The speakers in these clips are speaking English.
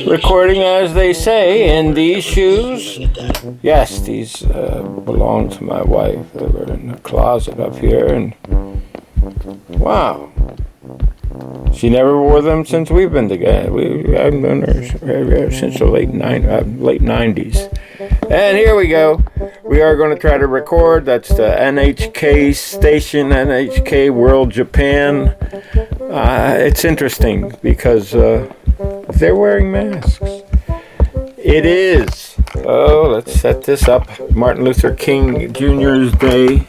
Recording, as they say, in these shoes. Yes, these belong to my wife. They were in the closet up here, and wow. She never wore them since we've been together. I've known her since the late 90s. And here we go. We are going to try to record. That's the NHK station, NHK World Japan. It's interesting because they're wearing masks. It is. Oh, let's set this up. Martin Luther King Jr.'s Day.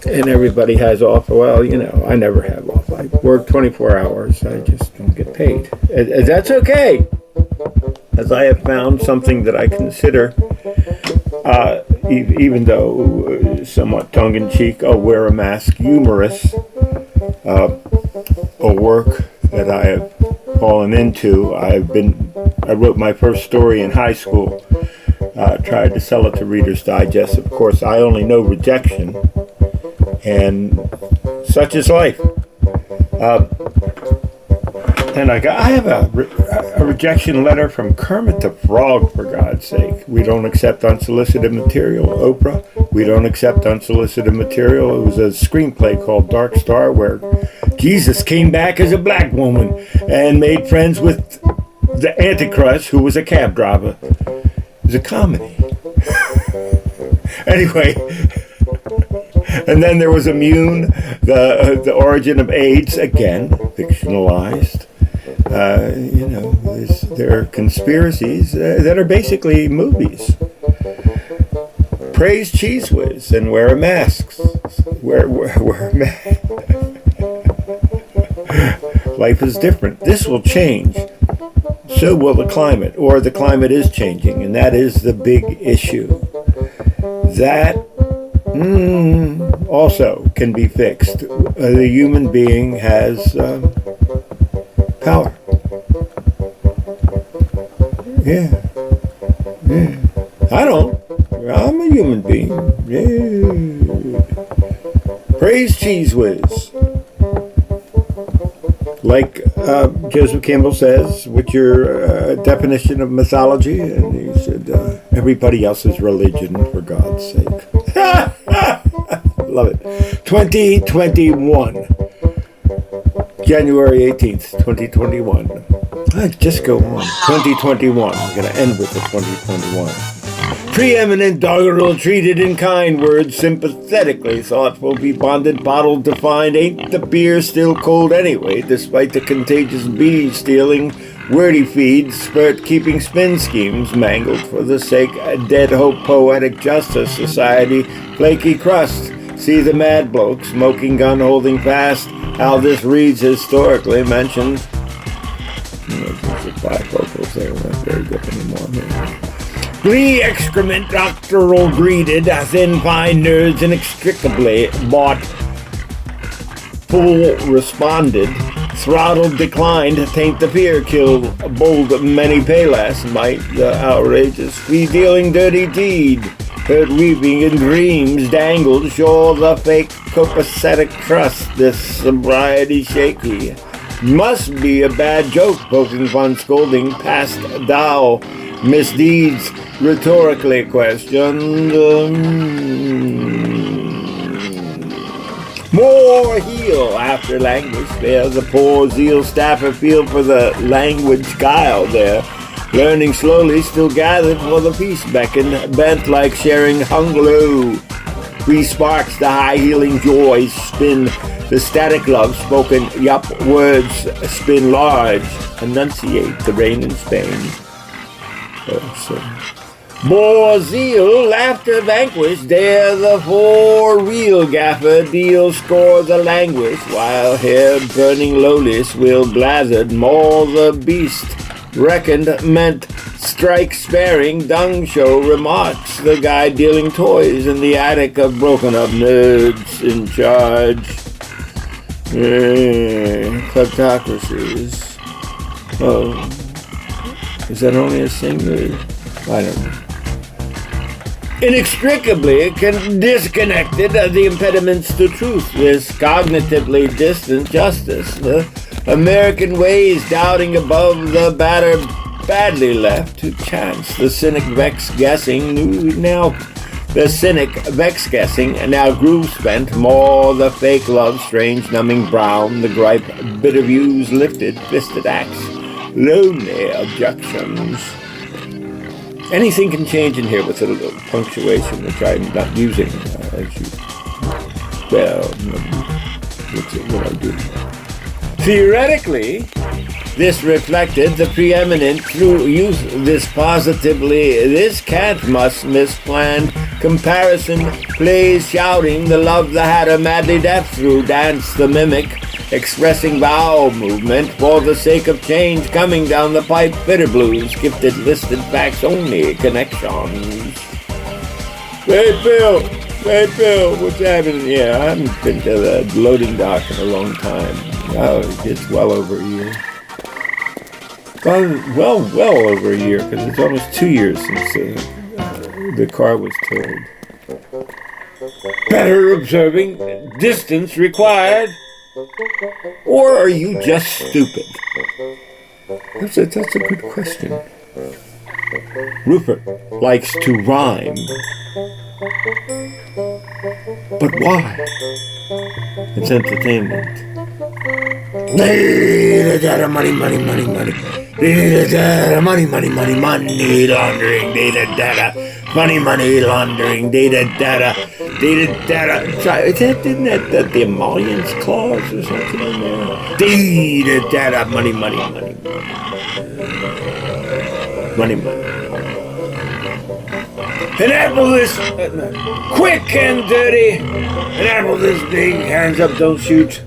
And everybody has off. Well, you know, I never have off. I work 24 hours. I just don't get paid. That's okay. As I have found something that I consider, even though somewhat tongue-in-cheek, wear a mask, humorous, a work that I have fallen into. I wrote my first story in high school, tried to sell it to Reader's Digest. Of course, I only know rejection, and such is life. And I have a rejection letter from Kermit the Frog, for God's sake. We don't accept unsolicited material. Oprah, we don't accept unsolicited material. It was a screenplay called Dark Star where Jesus came back as a black woman and made friends with the Antichrist, who was a cab driver. It was a comedy. Anyway, and then there was Immune, the origin of AIDS, again, fictionalized. You know, there are conspiracies that are basically movies. Praise Cheese Whiz and wear masks. Wear masks. Life is different. This will change. So will the climate, or the climate is changing, and that is the big issue. That also can be fixed. The human being has power. Yeah. I don't. I'm a human being. Yeah. Praise Cheese Whiz. Like Joseph Campbell says, what's your definition of mythology? And he said, everybody else's religion, for God's sake. Love it. 2021. January 18th, 2021. Just go on. 2021. I'm going to end with the 2021. Preeminent doggerel treated in kind words, sympathetically thoughtful, be bonded, bottled, defined. Ain't the beer still cold anyway, despite the contagious bead stealing, wordy feeds, spirit keeping spin schemes, mangled for the sake of dead hope, poetic justice, society, flaky crust. See the mad bloke, smoking gun holding fast, how this reads historically mentioned. The bifocals there weren't very good anymore. Glee excrement doctoral greeted, thin fine nerds inextricably bought, full responded, throttled declined, taint the fear, kill bold many pay less, might the outrageous fee dealing dirty deed, heard weeping in dreams, dangled, sure the fake copacetic trust, this sobriety shaky. Must be a bad joke, poking fun, scolding, past thou, misdeeds, rhetorically questioned. More heel after language fails, a poor zeal staffer feel for the language guile there. Learning slowly, still gathered for the peace beckon, bent like sharing hunger. Free sparks, the high-healing joys spin, the static love spoken, yup, words spin large, enunciate the rain in Spain. More zeal, laughter vanquished, dare the for-real gaffer deal score the languish, while hair burning lowliest will blazzard maul the beast, reckoned, meant, strike-sparing dung show remarks, the guy dealing toys in the attic of broken-up nerds in charge. Kleptocracies. Oh, is that only a singular? I don't know. Inextricably disconnected are the impediments to truth, this cognitively distant justice, the American ways doubting above the batter badly left to chance, the cynic vex guessing now grew spent, more the fake love, strange numbing brown, the gripe, bitter views lifted, fisted axe, lonely objections. Anything can change in here with a little punctuation, which I'm not using, looks at what I do. Theoretically, this reflected the preeminent through use this can't must misplanned comparison plays shouting the love the hatter madly deaf through dance the mimic expressing vowel movement for the sake of change coming down the pipe bitter blues gifted listed facts only connections. Wait Bill, what's happening? Yeah, I haven't been to the loading dock in a long time. Oh, it's well over a year. Well over a year, because it's almost 2 years since the car was towed. Better observing, distance required, or are you just stupid? That's a good question. Rupert likes to rhyme. But why? It's entertainment. Data, money. Money laundering, data. Money laundering, data. Isn't that the emollients clause or something in there? Data, money. An apple this quick and dirty. An apple this big, hands up, don't shoot.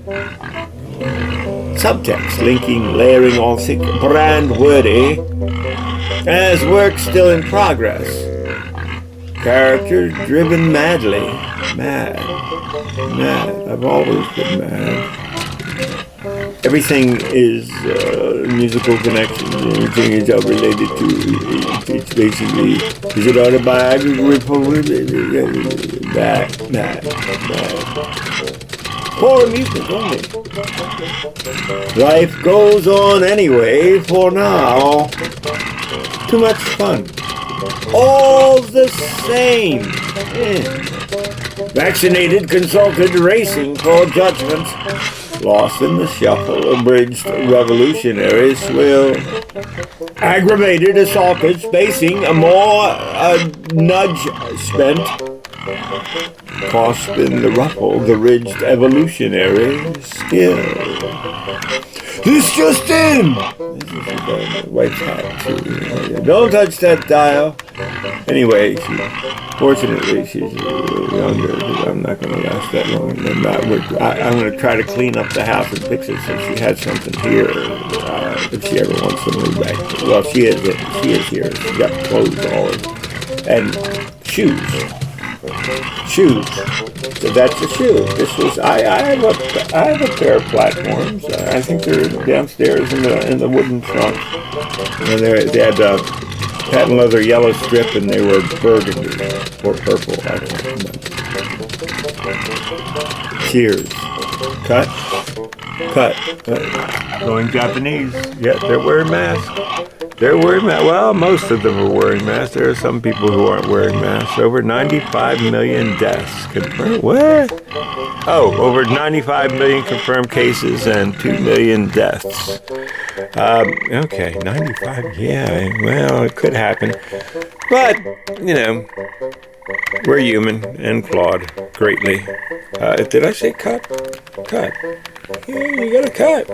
Subtext, linking, layering all thick, brand wordy, as work still in progress. Character driven madly. Mad. I've always been mad. Everything is musical connections. Everything is all related to. It's basically. Is it autobiographical? Mad. For amusement only. Life goes on anyway. For now. Too much fun. All the same. Vaccinated, consulted, racing for judgment. Lost in the shuffle, abridged revolutionaries will. Aggravated, assaulted, spacing, a nudge spent. Cost in the ruffle, the ridged evolutionary skill. This just in! This is the white hat, too. Don't touch that dial. Anyway, fortunately, she's younger, because I'm not going to last that long. I'm going to try to clean up the house and fix it so she has something here if she ever wants to move back. Well, she is here. She's got clothes all and shoes. So that's a shoe. This was I have a pair of platforms. I think they're downstairs in the wooden trunk. And they had patent leather yellow strip, and they were burgundy or purple. I can't remember. Cheers. Cut. Going Japanese. Yeah, they're wearing masks. Well, most of them are wearing masks. There are some people who aren't wearing masks. Over 95 million deaths confirmed. What? Oh, over 95 million confirmed cases and 2 million deaths. Okay, 95. Yeah, well, it could happen. But, we're human and flawed greatly. Did I say cut? Cut. Yeah, you gotta cut.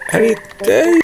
How do you say?